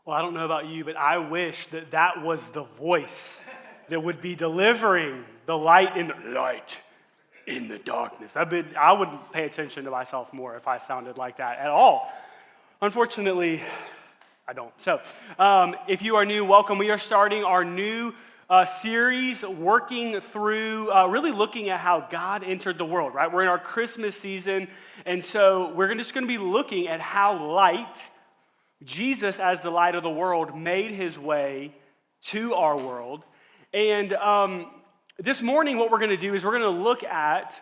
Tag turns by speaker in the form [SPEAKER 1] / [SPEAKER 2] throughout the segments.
[SPEAKER 1] Well, I don't know about you, but I wish that that was the voice that would be delivering the light in the darkness. I would pay attention to myself more if I sounded like that at all. Unfortunately, I don't. So, if you are new, welcome. We are starting our new series working through, really looking at how God entered the world, right? We're in our Christmas season, and so we're just going to be looking at how light, Jesus as the light of the world, made his way to our world. And this morning what we're going to do is we're going to look at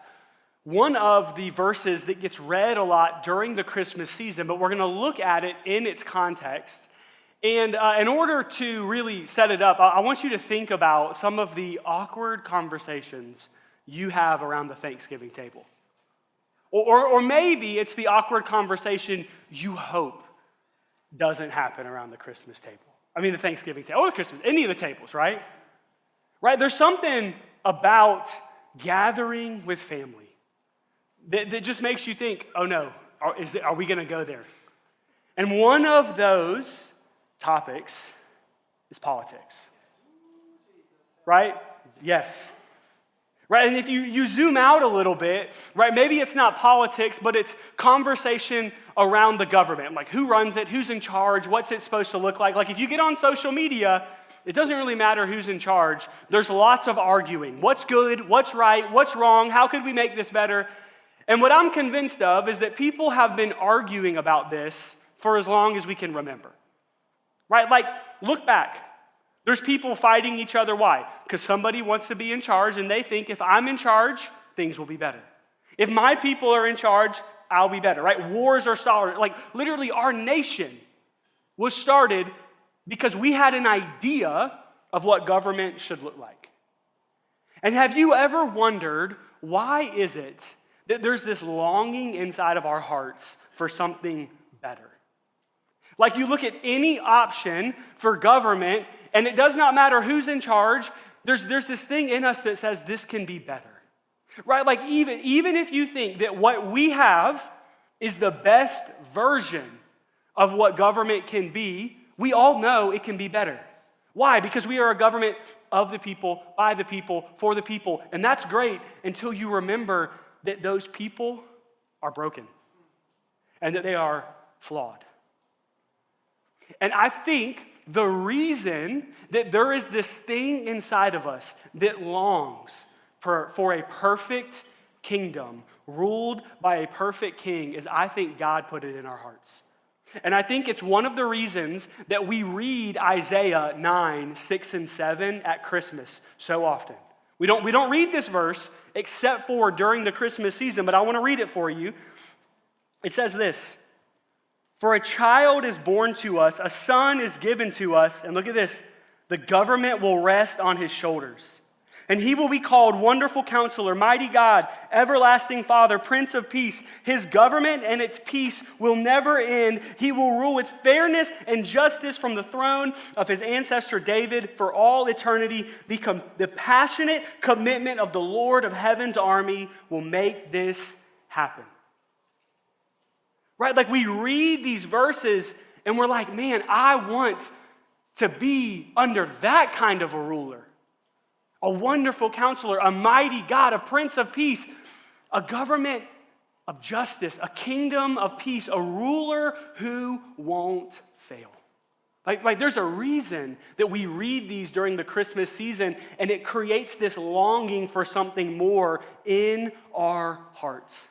[SPEAKER 1] one of the verses that gets read a lot during the Christmas season, but we're going to look at it in its context. And in order to really set it up, I want you to think about some of the awkward conversations you have around the Thanksgiving table. Or maybe it's the awkward conversation you hope doesn't happen around the Christmas table. I mean the Thanksgiving table, or Christmas, any of the tables, right? Right, there's something about gathering with family that just makes you think, oh no, are we going to go there? And one of those topics is politics. Right? Yes. Right, and if you zoom out a little bit, right, maybe it's not politics, but it's conversation around the government. Like who runs it, who's in charge, what's it supposed to look like? Like if you get on social media, it doesn't really matter who's in charge. There's lots of arguing. What's good, what's right, what's wrong, how could we make this better? And what I'm convinced of is that people have been arguing about this for as long as we can remember. Right, like look back. There's people fighting each other. Why? Because somebody wants to be in charge and they think if I'm in charge, things will be better. If my people are in charge, I'll be better, right? Wars are started. Like literally our nation was started because we had an idea of what government should look like. And have you ever wondered why is it that there's this longing inside of our hearts for something better? Like you look at any option for government, and it does not matter who's in charge, there's this thing in us that says this can be better. Right? Like even if you think that what we have is the best version of what government can be, we all know it can be better. Why? Because we are a government of the people, by the people, for the people. And that's great until you remember that those people are broken and that they are flawed. And I think the reason that there is this thing inside of us that longs for a perfect kingdom ruled by a perfect king is I think God put it in our hearts. And I think it's one of the reasons that we read Isaiah 9, 6, and 7 at Christmas so often. We don't read this verse except for during the Christmas season, but I want to read it for you. It says this: "For a child is born to us, a son is given to us," and look at this, "the government will rest on his shoulders. And he will be called Wonderful Counselor, Mighty God, Everlasting Father, Prince of Peace. His government and its peace will never end. He will rule with fairness and justice from the throne of his ancestor David for all eternity. The passionate commitment of the Lord of Heaven's army will make this happen." Right? Like we read these verses and we're like, man, I want to be under that kind of a ruler. A wonderful counselor, a mighty God, a prince of peace, a government of justice, a kingdom of peace, a ruler who won't fail. Like there's a reason that we read these during the Christmas season, and it creates this longing for something more in our hearts.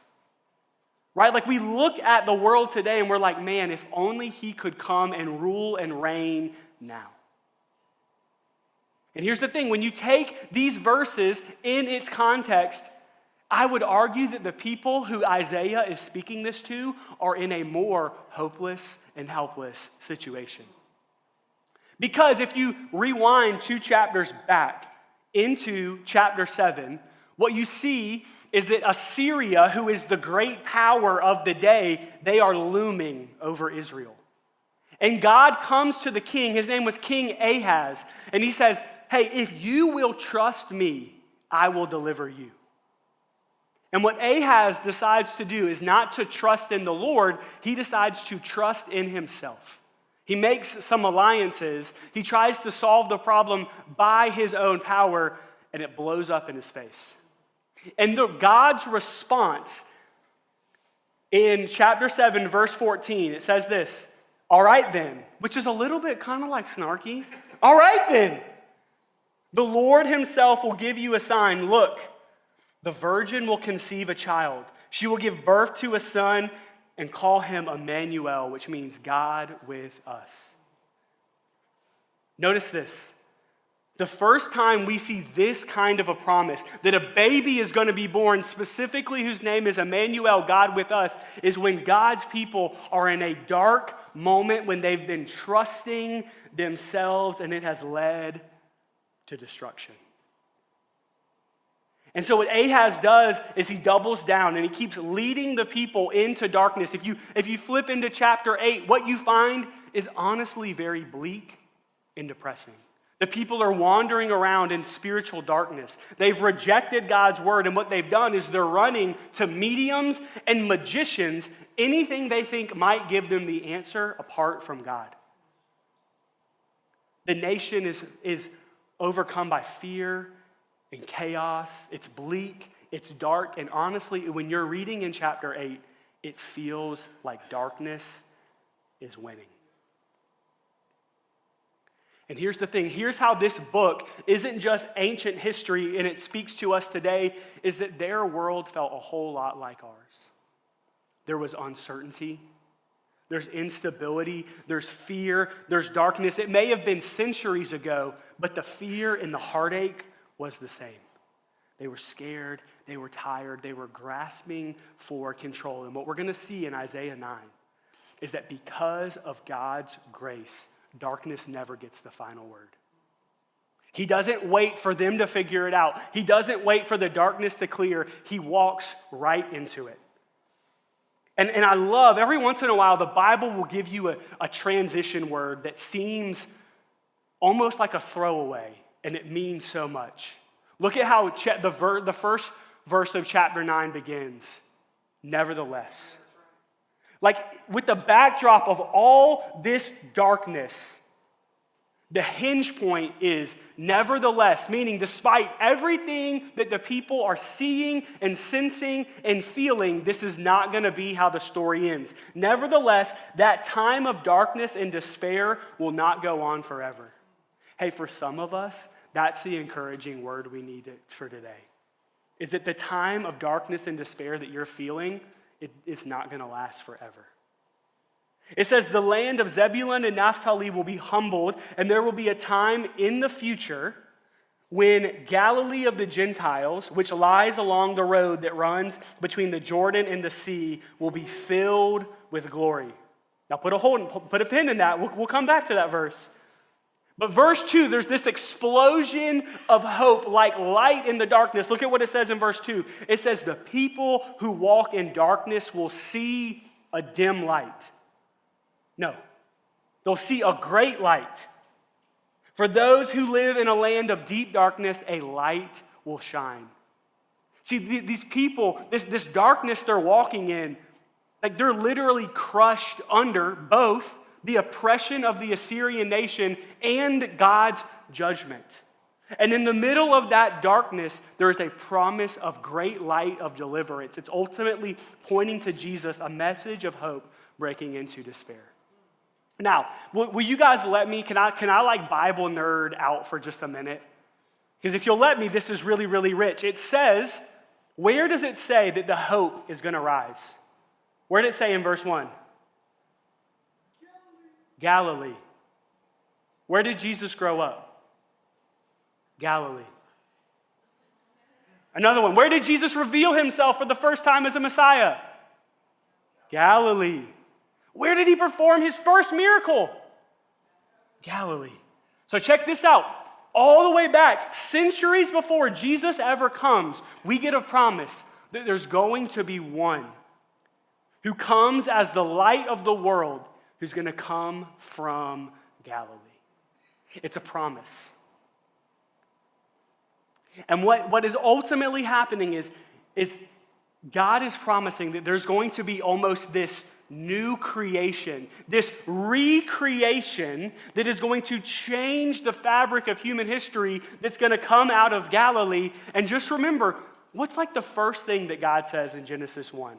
[SPEAKER 1] Right? Like we look at the world today and we're like, man, if only he could come and rule and reign now. And here's the thing, when you take these verses in its context, I would argue that the people who Isaiah is speaking this to are in a more hopeless and helpless situation. Because if you rewind 2 chapters back into chapter 7, what you see is that Assyria, who is the great power of the day, they are looming over Israel. And God comes to the king, his name was King Ahaz, and he says, hey, if you will trust me, I will deliver you. And what Ahaz decides to do is not to trust in the Lord, he decides to trust in himself. He makes some alliances. He tries to solve the problem by his own power, and it blows up in his face. And God's response in chapter 7, verse 14, it says this, all right then, which is a little bit kind of like snarky. All right then, the Lord himself will give you a sign. Look, the virgin will conceive a child. She will give birth to a son and call him Emmanuel, which means God with us. Notice this. The first time we see this kind of a promise, that a baby is going to be born, specifically whose name is Emmanuel, God with us, is when God's people are in a dark moment when they've been trusting themselves and it has led to destruction. And so what Ahaz does is he doubles down and he keeps leading the people into darkness. If you flip into chapter 8, what you find is honestly very bleak and depressing. The people are wandering around in spiritual darkness. They've rejected God's word, and what they've done is they're running to mediums and magicians, anything they think might give them the answer apart from God. The nation is overcome by fear and chaos. It's bleak, it's dark, and honestly, when you're reading in chapter 8, it feels like darkness is winning. And here's the thing, here's how this book isn't just ancient history and it speaks to us today, is that their world felt a whole lot like ours. There was uncertainty, there's instability, there's fear, there's darkness. It may have been centuries ago, but the fear and the heartache was the same. They were scared, they were tired, they were grasping for control. And what we're going to see in Isaiah 9 is that because of God's grace, darkness never gets the final word. He doesn't wait for them to figure it out. He doesn't wait for the darkness to clear. He walks right into it. And I love, every once in a while, the Bible will give you a transition word that seems almost like a throwaway, and it means so much. Look at how the first verse of chapter 9 begins. Nevertheless. Like, with the backdrop of all this darkness, the hinge point is nevertheless, meaning despite everything that the people are seeing and sensing and feeling, this is not going to be how the story ends. Nevertheless, that time of darkness and despair will not go on forever. Hey, for some of us, that's the encouraging word we need for today. Is that the time of darkness and despair that you're feeling, it's not going to last forever. It says the land of Zebulun and Naphtali will be humbled, and there will be a time in the future when Galilee of the Gentiles, which lies along the road that runs between the Jordan and the sea, will be filled with glory. Now put a pin in that. We'll come back to that verse. But verse 2, there's this explosion of hope like light in the darkness. Look at what it says in verse 2. It says, the people who walk in darkness will see a dim light. No, they'll see a great light. For those who live in a land of deep darkness, a light will shine. See, these people, this darkness they're walking in, like they're literally crushed under both the oppression of the Assyrian nation and God's judgment. And in the middle of that darkness, there is a promise of great light of deliverance. It's ultimately pointing to Jesus, a message of hope breaking into despair. Now, will you guys let me, can I like Bible nerd out for just a minute? Because if you'll let me, this is really, really rich. It says, where does it say that the hope is going to rise? Where did it say in verse 1? Galilee. Where did Jesus grow up? Galilee. Another one. Where did Jesus reveal himself for the first time as a Messiah? Galilee. Where did he perform his first miracle? Galilee. So check this out. All the way back, centuries before Jesus ever comes, we get a promise that there's going to be one who comes as the light of the world, who's going to come from Galilee. It's a promise. And what is ultimately happening is God is promising that there's going to be almost this new creation, this recreation that is going to change the fabric of human history that's going to come out of Galilee. And just remember, what's like the first thing that God says in Genesis 1?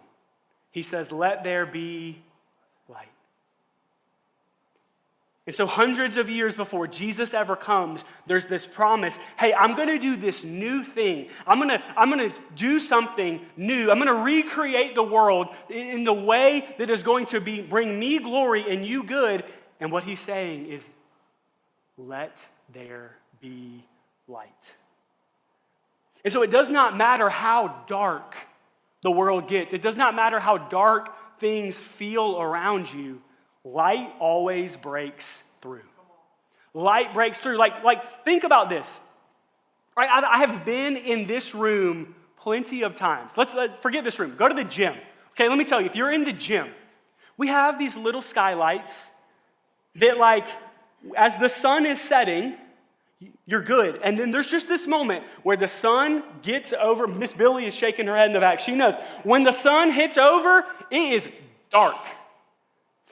[SPEAKER 1] He says, let there be light. And so hundreds of years before Jesus ever comes, there's this promise, hey, I'm going to do this new thing. I'm going to do something new. I'm going to recreate the world in the way that is going to bring me glory and you good. And what he's saying is, let there be light. And so it does not matter how dark the world gets. It does not matter how dark things feel around you. Light always breaks through. Light breaks through. Like think about this. Right? I have been in this room plenty of times. Let's forget this room. Go to the gym. Okay, let me tell you, if you're in the gym, we have these little skylights that like, as the sun is setting, you're good. And then there's just this moment where the sun gets over. Miss Billy is shaking her head in the back. She knows. When the sun hits over, it is dark.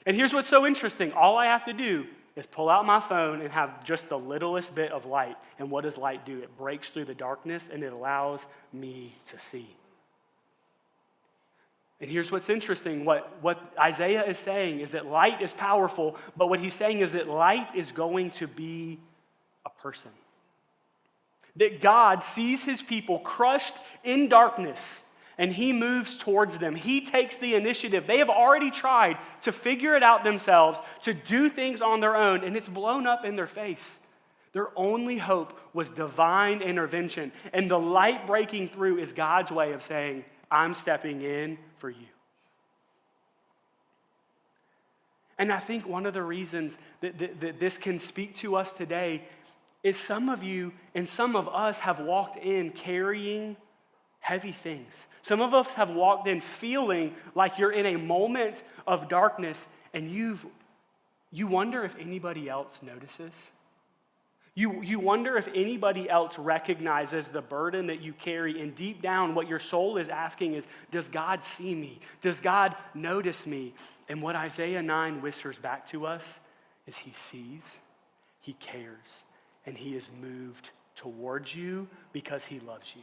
[SPEAKER 1] And here's what's so interesting. All I have to do is pull out my phone and have just the littlest bit of light. And what does light do? It breaks through the darkness and it allows me to see. And here's what's interesting. What Isaiah is saying is that light is powerful, but what he's saying is that light is going to be a person. That God sees his people crushed in darkness, and he moves towards them. He takes the initiative. They have already tried to figure it out themselves, to do things on their own, and it's blown up in their face. Their only hope was divine intervention. And the light breaking through is God's way of saying, I'm stepping in for you. And I think one of the reasons that this can speak to us today is some of you and some of us have walked in carrying heavy things. Some of us have walked in feeling like you're in a moment of darkness and you wonder if anybody else notices. You wonder if anybody else recognizes the burden that you carry, and deep down what your soul is asking is, does God see me? Does God notice me? And what Isaiah 9 whispers back to us is he sees, he cares, and he is moved towards you because he loves you.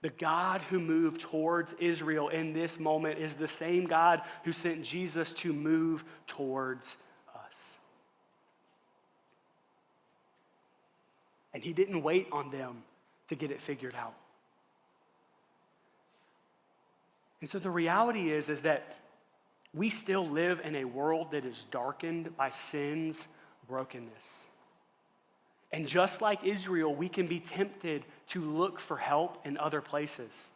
[SPEAKER 1] The God who moved towards Israel in this moment is the same God who sent Jesus to move towards us. And he didn't wait on them to get it figured out. And so the reality is that we still live in a world that is darkened by sin's brokenness. And just like Israel, we can be tempted to look for help in other places.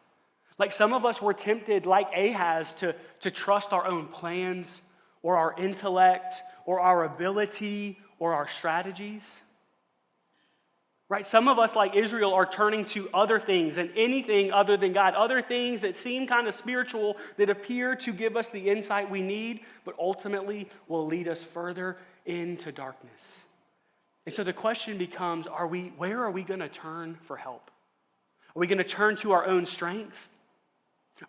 [SPEAKER 1] Like some of us were tempted, like Ahaz, to trust our own plans or our intellect or our ability or our strategies. Right? Some of us, like Israel, are turning to other things and anything other than God, other things that seem kind of spiritual, that appear to give us the insight we need, but ultimately will lead us further into darkness. And so the question becomes, where are we going to turn for help? Are we going to turn to our own strength?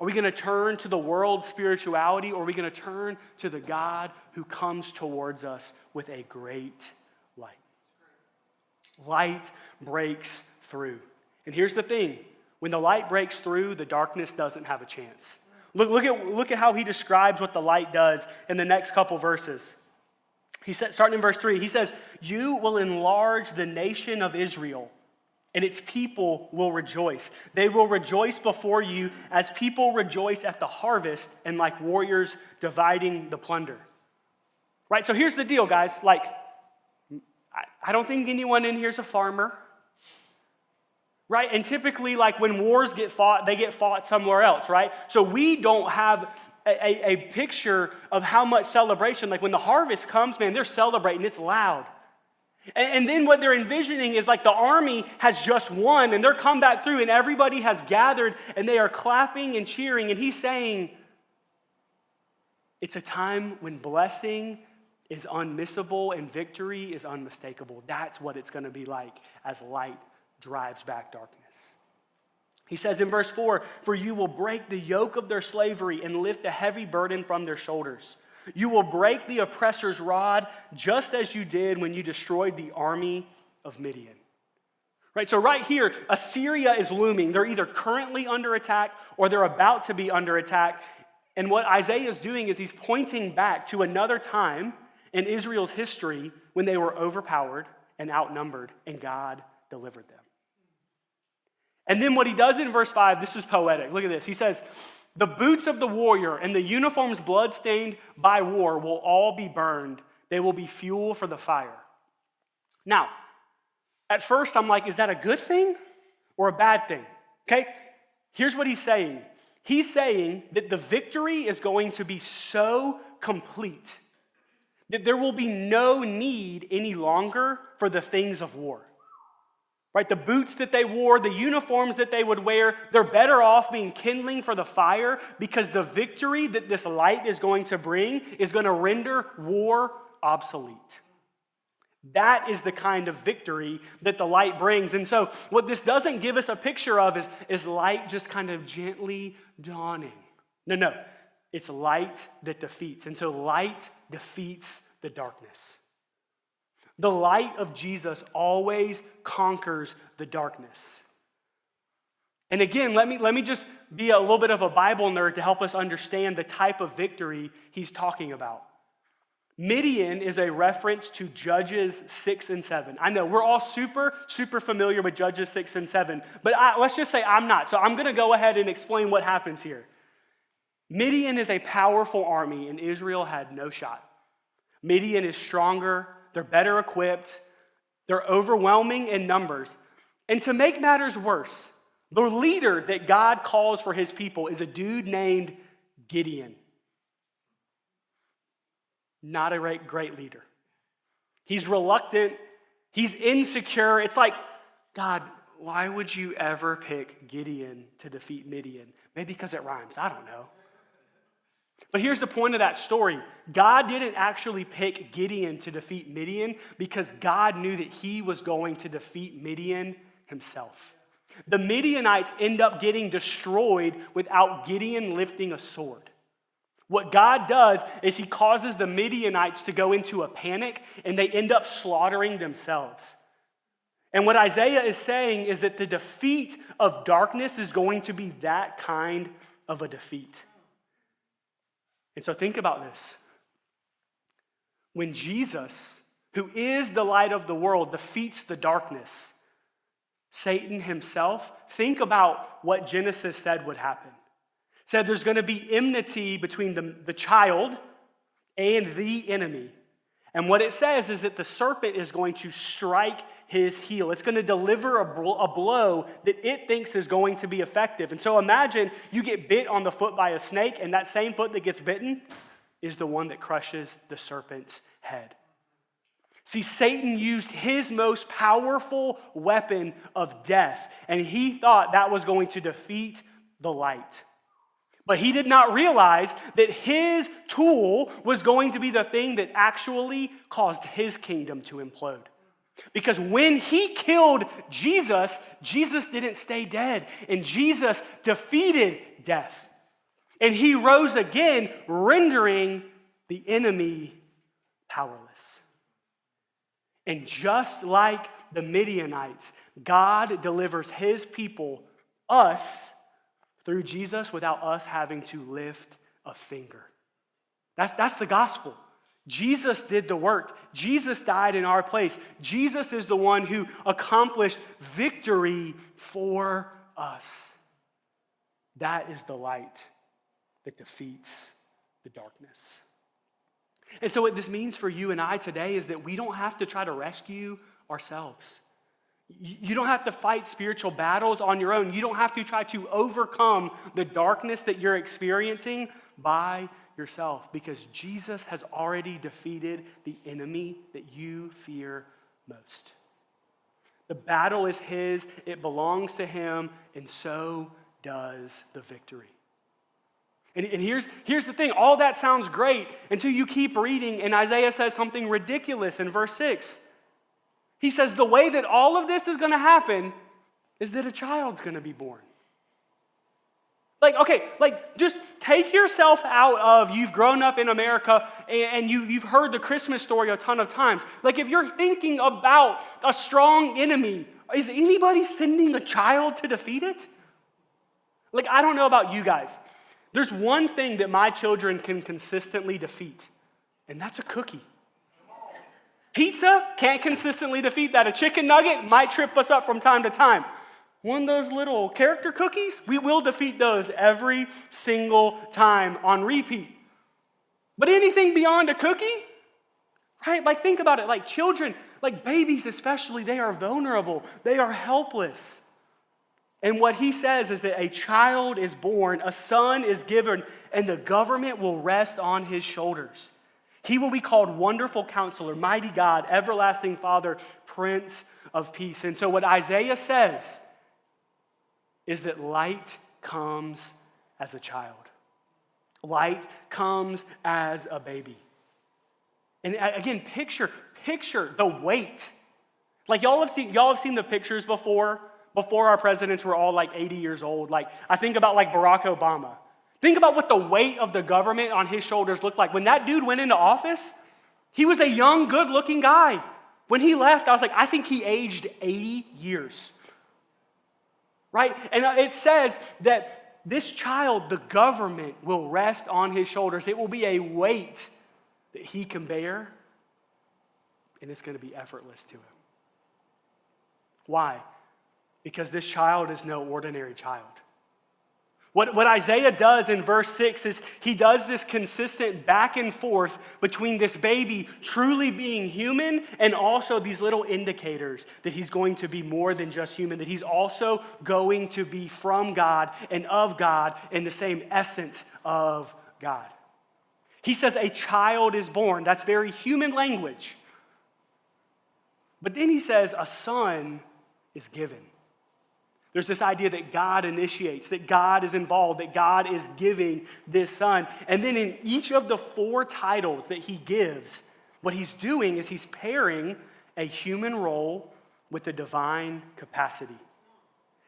[SPEAKER 1] Are we going to turn to the world's spirituality, or are we going to turn to the God who comes towards us with a great light? Light breaks through. And here's the thing. When the light breaks through, the darkness doesn't have a chance. Look at how he describes what the light does in the next couple verses. He said, starting in verse 3, he says, "You will enlarge the nation of Israel, and its people will rejoice. They will rejoice before you as people rejoice at the harvest and like warriors dividing the plunder." Right? So here's the deal, guys. Like, I don't think anyone in here is a farmer. Right? And typically, like when wars get fought, they get fought somewhere else, right? So we don't have a picture of how much celebration. Like when the harvest comes, man, they're celebrating. It's loud. And then what they're envisioning is like the army has just won and they're come back through and everybody has gathered and they are clapping and cheering. And he's saying it's a time when blessing is unmissable and victory is unmistakable. That's what it's going to be like as light drives back darkness. He says in verse 4, "For you will break the yoke of their slavery and lift a heavy burden from their shoulders. You will break the oppressor's rod just as you did when you destroyed the army of Midian." Right, so right here, Assyria is looming. They're either currently under attack or they're about to be under attack. And what Isaiah is doing is he's pointing back to another time in Israel's history when they were overpowered and outnumbered, and God delivered them. And then what he does in verse 5, this is poetic. Look at this. He says, "The boots of the warrior and the uniforms bloodstained by war will all be burned. They will be fuel for the fire." Now, at first I'm like, is that a good thing or a bad thing? Okay, here's what he's saying. He's saying that the victory is going to be so complete that there will be no need any longer for the things of war. Right? The boots that they wore, the uniforms that they would wear, they're better off being kindling for the fire because the victory that this light is going to bring is going to render war obsolete. That is the kind of victory that the light brings. And so what this doesn't give us a picture of is light just kind of gently dawning. No. It's light that defeats. And so light defeats the darkness. The light of Jesus always conquers the darkness. And again, let me just be a little bit of a Bible nerd to help us understand the type of victory he's talking about. Midian is a reference to Judges 6 and 7. I know we're all super familiar with Judges 6 and 7, but let's just say I'm not. So I'm going to go ahead and explain what happens here. Midian is a powerful army, and Israel had no shot. Midian is stronger. They're better equipped. They're overwhelming in numbers. And to make matters worse, the leader that God calls for his people is a dude named Gideon. Not a great leader. He's reluctant. He's insecure. It's like, God, why would you ever pick Gideon to defeat Midian? Maybe because it rhymes. I don't know. But here's the point of that story. God didn't actually pick Gideon to defeat Midian because God knew that he was going to defeat Midian himself. The Midianites end up getting destroyed without Gideon lifting a sword. What God does is he causes the Midianites to go into a panic and they end up slaughtering themselves. And what Isaiah is saying is that the defeat of darkness is going to be that kind of a defeat. And so think about this. When Jesus, who is the light of the world, defeats the darkness, Satan himself, think about what Genesis said would happen. It said there's going to be enmity between the child and the enemy. And what it says is that the serpent is going to strike his heel. It's going to deliver a blow that it thinks is going to be effective. And so imagine you get bit on the foot by a snake, and that same foot that gets bitten is the one that crushes the serpent's head. See, Satan used his most powerful weapon of death, and he thought that was going to defeat the light. But he did not realize that his tool was going to be the thing that actually caused his kingdom to implode. Because when he killed Jesus, Jesus didn't stay dead, and Jesus defeated death. And he rose again, rendering the enemy powerless. And just like the Midianites, God delivers his people, us, through Jesus without us having to lift a finger. That's the gospel. Jesus did the work. Jesus died in our place. Jesus is the one who accomplished victory for us. That is the light that defeats the darkness. And so what this means for you and I today is that we don't have to try to rescue ourselves. You don't have to fight spiritual battles on your own. You don't have to try to overcome the darkness that you're experiencing by yourself, because Jesus has already defeated the enemy that you fear most. The battle is his, it belongs to him, and so does the victory. And here's the thing, all that sounds great until you keep reading, and Isaiah says something ridiculous in verse 6. He says the way that all of this is going to happen is that a child's going to be born. Like, okay, like just take yourself out of you've grown up in America and you've heard the Christmas story a ton of times. Like if you're thinking about a strong enemy, is anybody sending a child to defeat it? Like, I don't know about you guys. There's one thing that my children can consistently defeat, and that's a cookie. Pizza can't consistently defeat that. A chicken nugget might trip us up from time to time. One of those little character cookies, we will defeat those every single time on repeat. But anything beyond a cookie, right? Like think about it, like children, like babies especially, they are vulnerable. They are helpless. And what he says is that a child is born, a son is given, and the government will rest on his shoulders. He will be called Wonderful Counselor, Mighty God, Everlasting Father, Prince of Peace. And so what Isaiah says is that light comes as a child. Light comes as a baby. And again, picture the weight. Like y'all have seen the pictures before our presidents were all like 80 years old. Like I think about like Barack Obama. Think about what the weight of the government on his shoulders looked like. When that dude went into office, he was a young, good-looking guy. When he left, I was like, I think he aged 80 years. Right? And it says that this child, the government, will rest on his shoulders. It will be a weight that he can bear, and it's going to be effortless to him. Why? Because this child is no ordinary child. What Isaiah does in verse 6 is he does this consistent back and forth between this baby truly being human and also these little indicators that he's going to be more than just human, that he's also going to be from God and of God in the same essence of God. He says a child is born. That's very human language. But then he says a son is given. There's this idea that God initiates, that God is involved, that God is giving this son. And then in each of the 4 titles that he gives, what he's doing is he's pairing a human role with a divine capacity.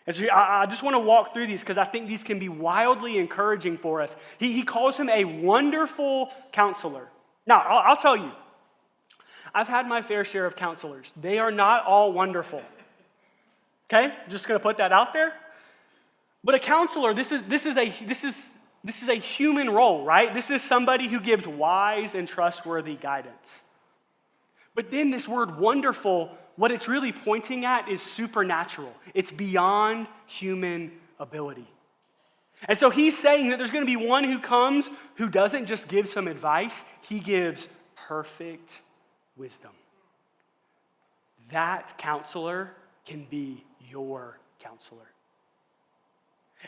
[SPEAKER 1] And so I just want to walk through these because I think these can be wildly encouraging for us. He calls him a wonderful counselor. Now, I'll tell you, I've had my fair share of counselors. They are not all wonderful. Okay, just going to put that out there. But a counselor, this is a human role, right? This is somebody who gives wise and trustworthy guidance. But then this word wonderful, what it's really pointing at is supernatural. It's beyond human ability. And so he's saying that there's going to be one who comes who doesn't just give some advice, he gives perfect wisdom. That counselor can be your counselor.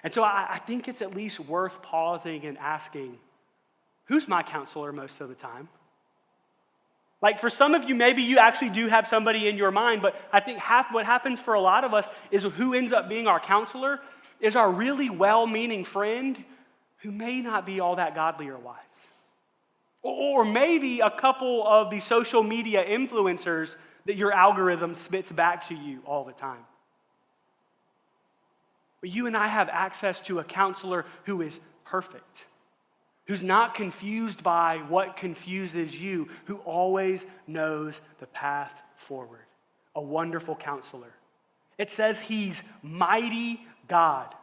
[SPEAKER 1] And so I think it's at least worth pausing and asking, who's my counselor most of the time? Like for some of you, maybe you actually do have somebody in your mind, but I think what happens for a lot of us is who ends up being our counselor is our really well-meaning friend who may not be all that godly or wise. Or maybe a couple of the social media influencers that your algorithm spits back to you all the time. But you and I have access to a counselor who is perfect, who's not confused by what confuses you, who always knows the path forward. A wonderful counselor. It says he's mighty God.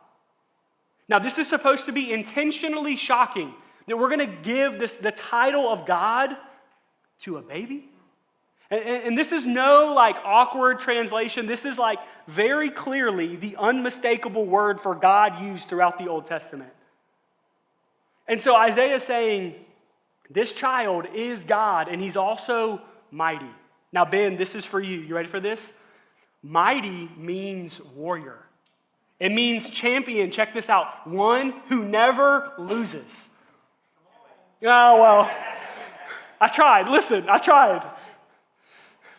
[SPEAKER 1] Now, this is supposed to be intentionally shocking that we're going to give the title of God to a baby. And this is no like awkward translation. This is like very clearly the unmistakable word for God used throughout the Old Testament. And so Isaiah is saying, this child is God, and he's also mighty. Now, Ben, this is for you. You ready for this? Mighty means warrior. It means champion. Check this out. One who never loses. Oh, well, I tried. Listen, I tried.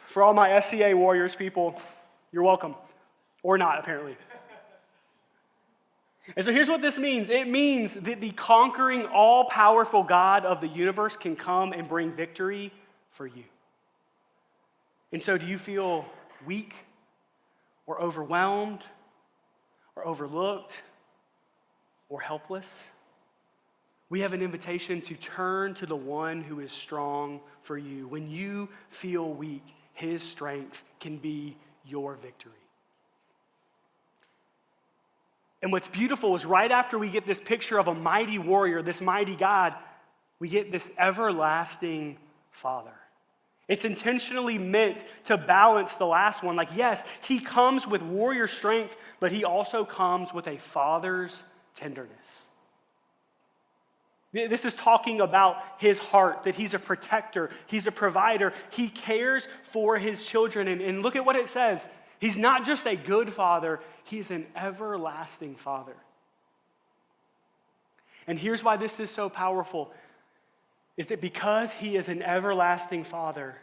[SPEAKER 1] For all my SCA Warriors people, you're welcome. Or not, apparently. And so here's what this means. It means that the conquering, all-powerful God of the universe can come and bring victory for you. And so do you feel weak or overwhelmed or overlooked or helpless, we have an invitation to turn to the one who is strong for you. When you feel weak, his strength can be your victory. And what's beautiful is right after we get this picture of a mighty warrior, this mighty God, we get this everlasting Father. It's intentionally meant to balance the last one. Like, yes, he comes with warrior strength, but he also comes with a father's tenderness. This is talking about his heart, that he's a protector, he's a provider, he cares for his children. And look at what it says. He's not just a good father, he's an everlasting Father. And here's why this is so powerful, is that because he is an everlasting Father,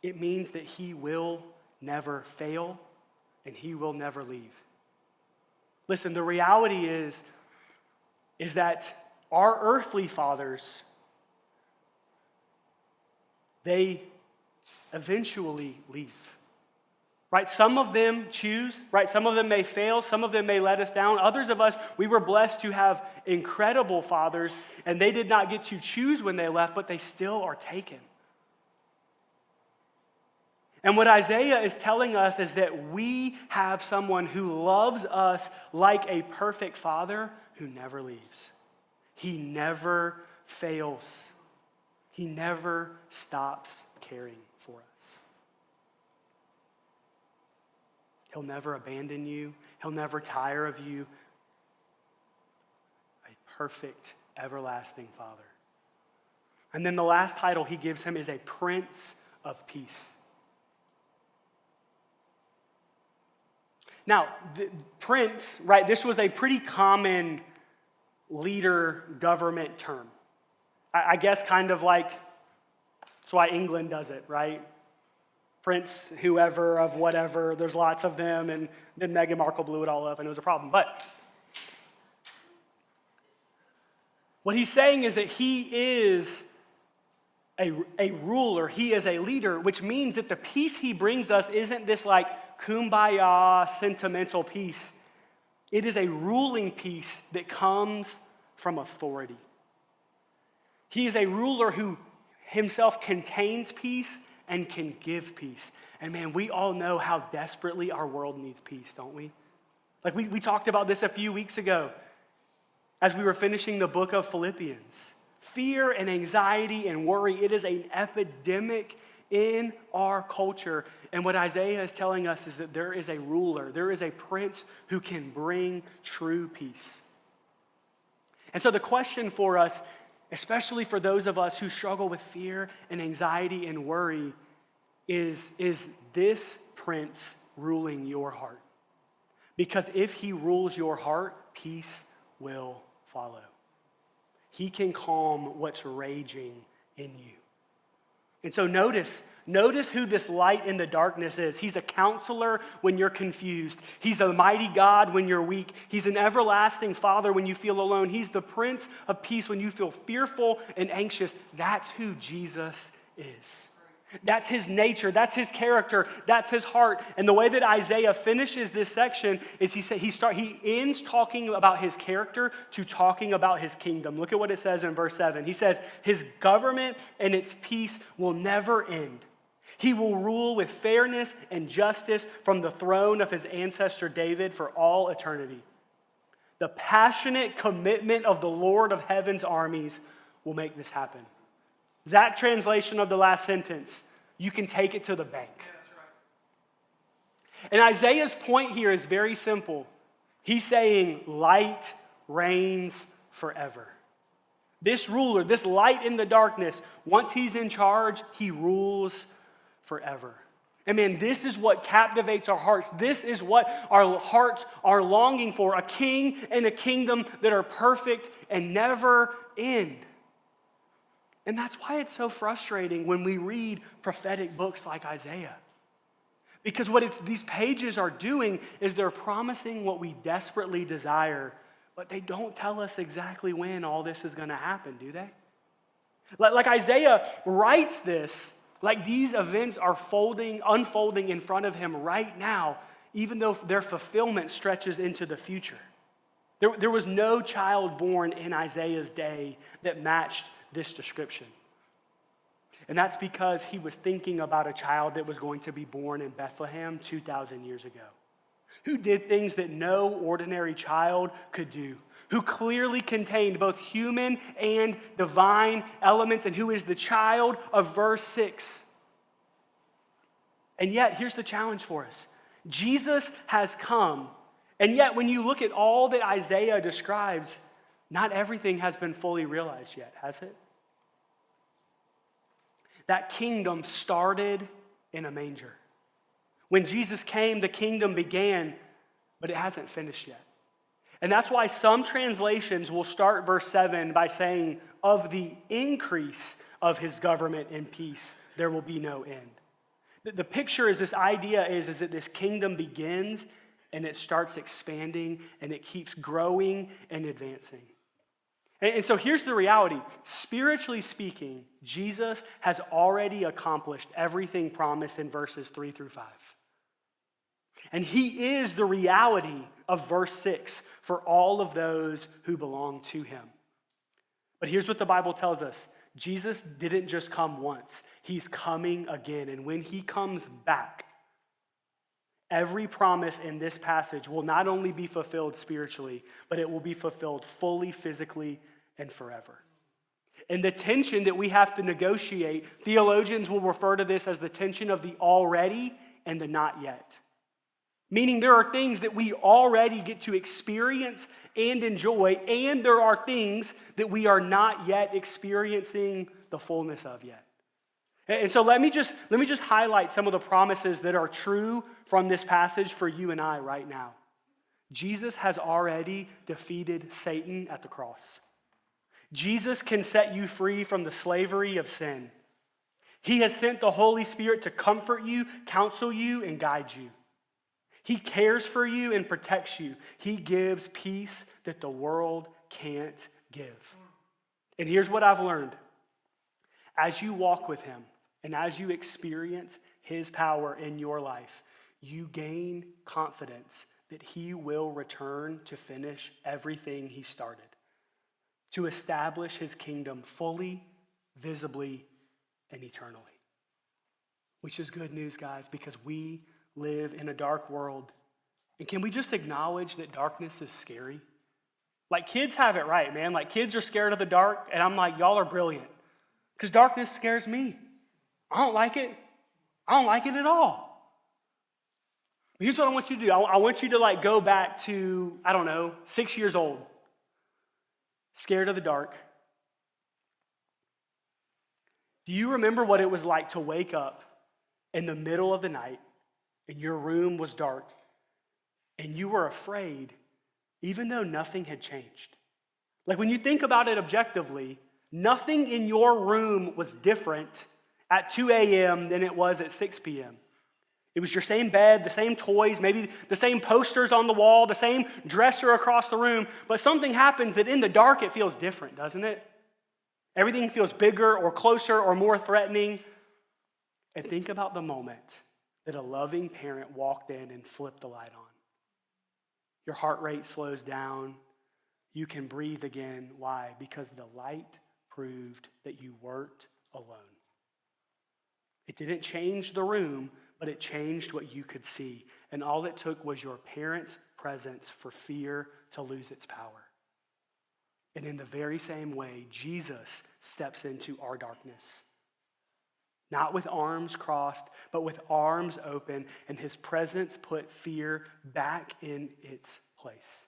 [SPEAKER 1] it means that he will never fail and he will never leave. Listen, the reality is that our earthly fathers, they eventually leave. Right? Some of them choose, right? Some of them may fail, some of them may let us down. Others of us, we were blessed to have incredible fathers, and they did not get to choose when they left, but they still are taken. And what Isaiah is telling us is that we have someone who loves us like a perfect father who never leaves. He never fails. He never stops caring for us. He'll never abandon you. He'll never tire of you. A perfect, everlasting Father. And then the last title he gives him is a Prince of Peace. Now, the prince, right, this was a pretty common leader government term. I guess kind of like, that's why England does it, right? Prince whoever of whatever, there's lots of them, and then Meghan Markle blew it all up and it was a problem. But what he's saying is that he is a ruler, he is a leader, which means that the peace he brings us isn't this like kumbaya sentimental peace. It is a ruling peace that comes from authority. He is a ruler who himself contains peace and can give peace. And man, we all know how desperately our world needs peace, don't we? Like we talked about this a few weeks ago as we were finishing the book of Philippians. Fear and anxiety and worry, it is an epidemic in our culture. And what Isaiah is telling us is that there is a ruler, there is a prince who can bring true peace. And so the question for us, especially for those of us who struggle with fear and anxiety and worry, is this prince ruling your heart? Because if he rules your heart, peace will follow. He can calm what's raging in you. And so notice who this light in the darkness is. He's a counselor when you're confused. He's a mighty God when you're weak. He's an everlasting Father when you feel alone. He's the Prince of Peace when you feel fearful and anxious. That's who Jesus is. That's his nature, that's his character, that's his heart. And the way that Isaiah finishes this section is he ends talking about his character to talking about his kingdom. Look at what it says in verse 7. He says, his government and its peace will never end. He will rule with fairness and justice from the throne of his ancestor David for all eternity. The passionate commitment of the Lord of heaven's armies will make this happen. Exact translation of the last sentence. You can take it to the bank. And Isaiah's point here is very simple. He's saying light reigns forever. This ruler, this light in the darkness, once he's in charge, he rules forever. And man, this is what captivates our hearts. This is what our hearts are longing for, a king and a kingdom that are perfect and never end. And that's why it's so frustrating when we read prophetic books like Isaiah. Because what these pages are doing is they're promising what we desperately desire, but they don't tell us exactly when all this is going to happen, do they? Like Isaiah writes this, like these events are unfolding in front of him right now, even though their fulfillment stretches into the future. There was no child born in Isaiah's day that matched this description. And that's because he was thinking about a child that was going to be born in Bethlehem 2,000 years ago, who did things that no ordinary child could do, who clearly contained both human and divine elements, and who is the child of verse 6. And yet, here's the challenge for us. Jesus has come, and yet when you look at all that Isaiah describes, not everything has been fully realized yet, has it? That kingdom started in a manger. When Jesus came, the kingdom began, but it hasn't finished yet. And that's why some translations will start verse 7 by saying, of the increase of his government and peace, there will be no end. The picture is this idea is that this kingdom begins and it starts expanding and it keeps growing and advancing. And so here's the reality. Spiritually speaking, Jesus has already accomplished everything promised in verses 3 through 5. And he is the reality of verse 6 for all of those who belong to him. But here's what the Bible tells us. Jesus didn't just come once. He's coming again. And when he comes back, every promise in this passage will not only be fulfilled spiritually, but it will be fulfilled fully, physically, and forever. And the tension that we have to negotiate, theologians will refer to this as the tension of the already and the not yet. Meaning there are things that we already get to experience and enjoy, and there are things that we are not yet experiencing the fullness of yet. And so let me just highlight some of the promises that are true from this passage for you and I right now. Jesus has already defeated Satan at the cross. Jesus can set you free from the slavery of sin. He has sent the Holy Spirit to comfort you, counsel you, and guide you. He cares for you and protects you. He gives peace that the world can't give. And here's what I've learned. As you walk with him and as you experience his power in your life, you gain confidence that he will return to finish everything he started, to establish his kingdom fully, visibly, and eternally. Which is good news, guys, because we live in a dark world. And can we just acknowledge that darkness is scary? Like, kids have it right, man. Like, kids are scared of the dark, and I'm like, y'all are brilliant. Because darkness scares me. I don't like it. I don't like it at all. But here's what I want you to do. I want you to go back to, 6 years old. Scared of the dark. Do you remember what it was like to wake up in the middle of the night and your room was dark and you were afraid even though nothing had changed? Like, when you think about it objectively, nothing in your room was different at 2 a.m. than it was at 6 p.m. It was your same bed, the same toys, maybe the same posters on the wall, the same dresser across the room, but something happens that in the dark it feels different, doesn't it? Everything feels bigger or closer or more threatening. And think about the moment that a loving parent walked in and flipped the light on. Your heart rate slows down. You can breathe again. Why? Because the light proved that you weren't alone. It didn't change the room, but it changed what you could see. And all it took was your parents' presence for fear to lose its power. And in the very same way, Jesus steps into our darkness. Not with arms crossed, but with arms open, and his presence put fear back in its place.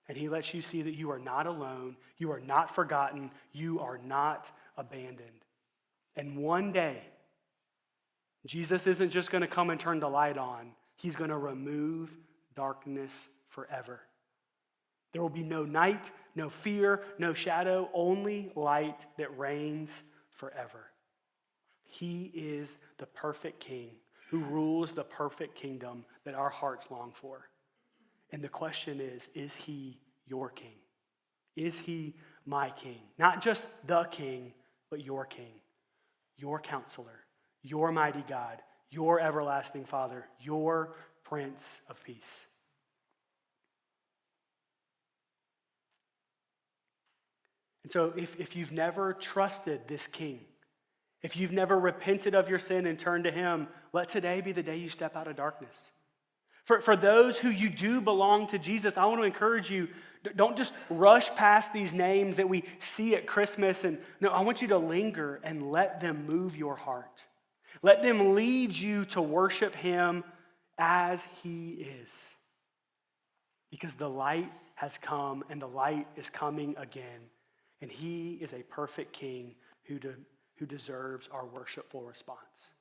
[SPEAKER 1] And he lets you see that you are not alone, you are not forgotten, you are not abandoned. And one day, Jesus isn't just going to come and turn the light on. He's going to remove darkness forever. There will be no night, no fear, no shadow, only light that reigns forever. He is the perfect king who rules the perfect kingdom that our hearts long for. And the question is he your king? Is he my king? Not just the king, but your king, your counselor, your mighty God, your everlasting Father, your Prince of Peace. And so if you've never trusted this King, if you've never repented of your sin and turned to him, let today be the day you step out of darkness. For those who you do belong to Jesus, I want to encourage you, don't just rush past these names that we see at Christmas. And no, I want you to linger and let them move your heart. Let them lead you to worship him as he is. Because the light has come and the light is coming again. And he is a perfect King who deserves our worshipful response.